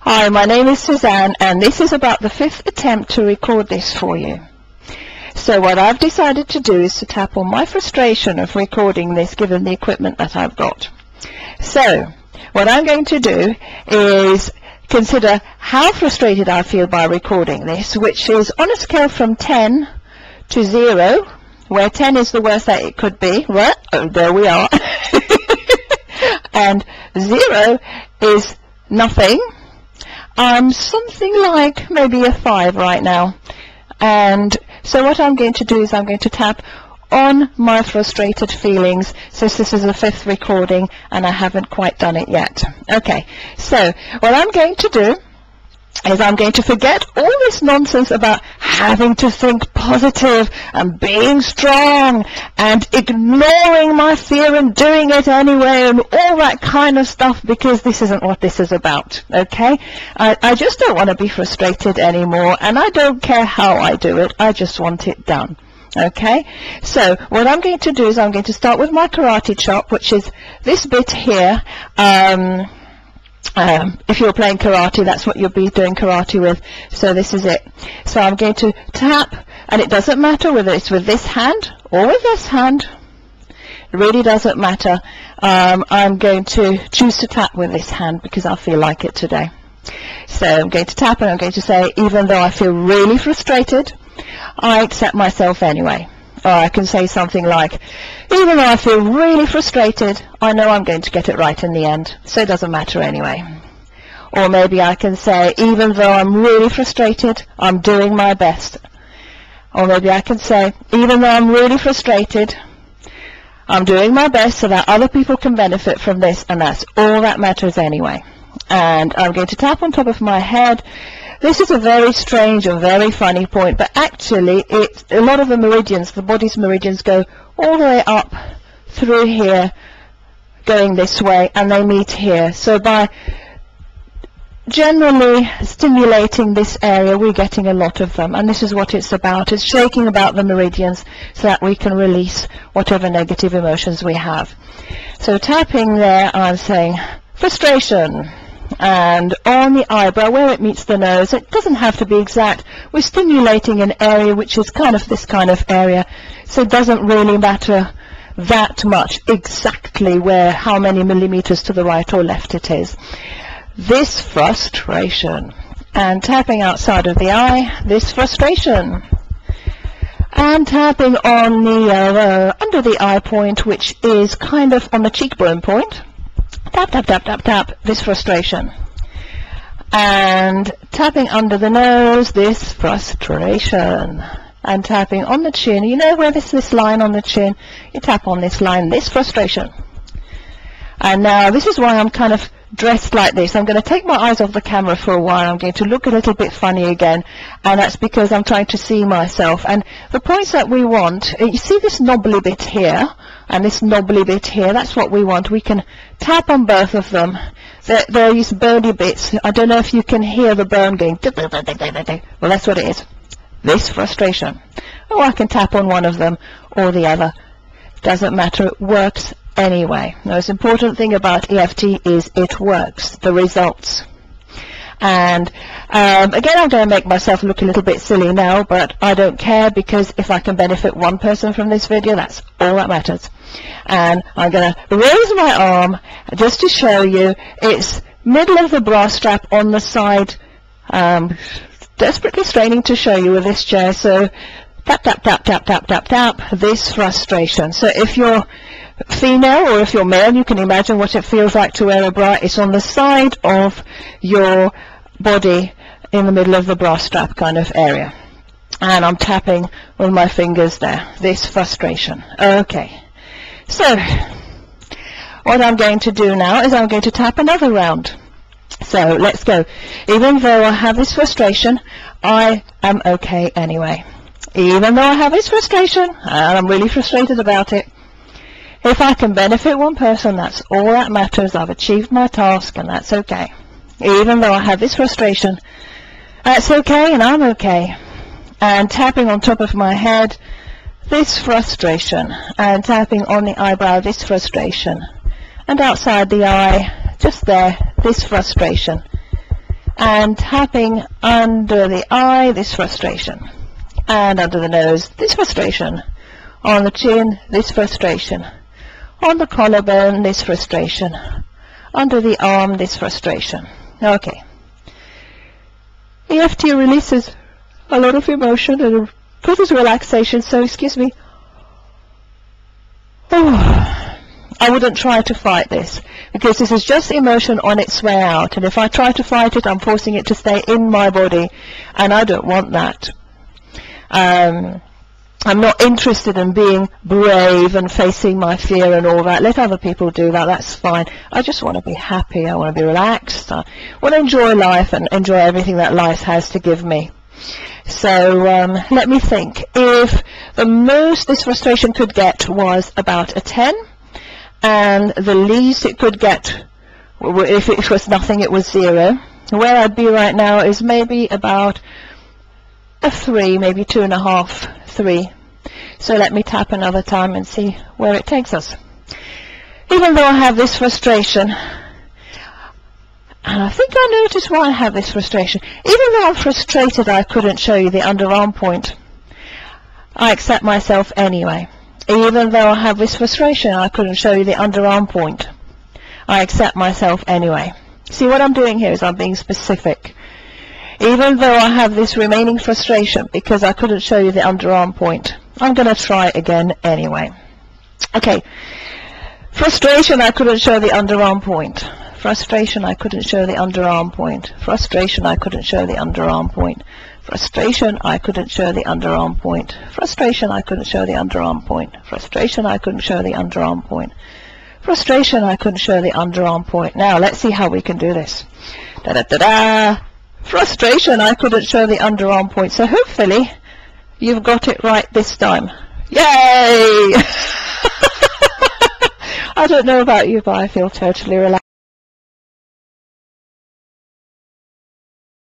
Hi, my name is Suzanne, and this is about the 5th attempt to record this for you. So what I've decided to do is to tap on my frustration of recording this given the equipment that I've got. So what I'm going to do is consider how frustrated I feel by recording this, which is on a scale from 10 to 0, where 10 is the worst that it could be. Right? Oh, there we are. And 0 is nothing. I'm something like maybe a 5 right now. And so what I'm going to do is I'm going to tap on my frustrated feelings, since this is the 5th recording and I haven't quite done it yet. Okay, so what I'm going to do is I'm going to forget all this nonsense about having to think positive and being strong and ignoring my fear and doing it anyway and all that kind of stuff, because this isn't what this is about. Okay, I just don't want to be frustrated anymore, and I don't care how I do it, I just want it done. Okay, so what I'm going to do is I'm going to start with my karate chop, which is this bit here. If you're playing karate, that's what you'll be doing karate with. So this is it. So I'm going to tap, and it doesn't matter whether it's with this hand or with this hand. It really doesn't matter. I'm going to choose to tap with this hand because I feel like it today. So I'm going to tap, and I'm going to say, even though I feel really frustrated, I accept myself anyway. Or I can say something like, even though I feel really frustrated, I know I'm going to get it right in the end, so it doesn't matter anyway. Or maybe I can say, even though I'm really frustrated, I'm doing my best. Or maybe I can say, even though I'm really frustrated, I'm doing my best so that other people can benefit from this, and that's all that matters anyway. And I'm going to tap on top of my head. This is a very strange and very funny point, but actually a lot of the meridians, the body's meridians, go all the way up through here, going this way, and they meet here. So by generally stimulating this area, we're getting a lot of them, and this is what it's about. It's shaking about the meridians so that we can release whatever negative emotions we have. So tapping there, I'm saying frustration. And on the eyebrow where it meets the nose, it doesn't have to be exact, we're stimulating an area which is kind of this kind of area, so it doesn't really matter that much exactly where, how many millimeters to the right or left it is. This frustration, and tapping outside of the eye, this frustration, and tapping on the under the eye point, which is kind of on the cheekbone point. Tap, tap, tap, tap, tap, this frustration. And tapping under the nose, this frustration. And tapping on the chin, you know where this line on the chin, you tap on this line, this frustration. And now this is why I'm kind of dressed like this. I'm going to take my eyes off the camera for a while. I'm going to look a little bit funny again, and that's because I'm trying to see myself. And the points that we want, you see this knobbly bit here and this knobbly bit here, that's what we want. We can tap on both of them. There are these bony bits. I don't know if you can hear the bone going. Well, that's what it is. This frustration. Oh, I can tap on one of them or the other. Doesn't matter. It works anyway. The most important thing about EFT is it works, the results. And again, I'm going to make myself look a little bit silly now, but I don't care, because if I can benefit one person from this video, that's all that matters. And I'm going to raise my arm just to show you. It's middle of the bra strap on the side, desperately straining to show you with this chair. So tap, tap, tap, tap, tap, tap, tap, this frustration. So if you're female or if you're male, you can imagine what it feels like to wear a bra. It's on the side of your body in the middle of the bra strap kind of area. And I'm tapping with my fingers there, this frustration. Okay, so what I'm going to do now is I'm going to tap another round. So let's go. Even though I have this frustration, I am okay anyway. Even though I have this frustration, and I'm really frustrated about it, if I can benefit one person, that's all that matters. I've achieved my task, and that's okay. Even though I have this frustration, that's okay, and I'm okay. And tapping on top of my head, this frustration. And tapping on the eyebrow, this frustration. And outside the eye, just there, this frustration. and tapping under the eye, this frustration, and under the nose, this frustration, on the chin, this frustration, on the collarbone, this frustration, under the arm, this frustration. Okay. EFT releases a lot of emotion and causes relaxation, so excuse me. Oh, I wouldn't try to fight this, because this is just emotion on its way out, and if I try to fight it, I'm forcing it to stay in my body, and I don't want that. I'm not interested in being brave and facing my fear and all that. Let other people do that, that's fine. I just want to be happy, I want to be relaxed, I want to enjoy life and enjoy everything that life has to give me. So let me think. If the most this frustration could get was about a 10, and the least it could get, if it was nothing, it was 0, where I'd be right now is maybe about a 3, maybe 2.5, 3. So let me tap another time and see where it takes us. Even though I have this frustration, and I think I noticed why I have this frustration. Even though I'm frustrated I couldn't show you the underarm point, I accept myself anyway. Even though I have this frustration I couldn't show you the underarm point, I accept myself anyway. See, what I'm doing here is I'm being specific. Even though I have this remaining frustration because I couldn't show you the underarm point, I'm going to try again anyway. Okay. Frustration, I couldn't show the underarm point. Frustration, I couldn't show the underarm point. Frustration, I couldn't show the underarm point. Frustration, I couldn't show the underarm point. Frustration, I couldn't show the underarm point. Frustration, I couldn't show the underarm point. Frustration, I couldn't show the underarm point. Now, let's see how we can do this. Da-da-da-da! Frustration, I couldn't show the underarm point. So hopefully you've got it right this time. Yay! I don't know about you, but I feel totally relaxed.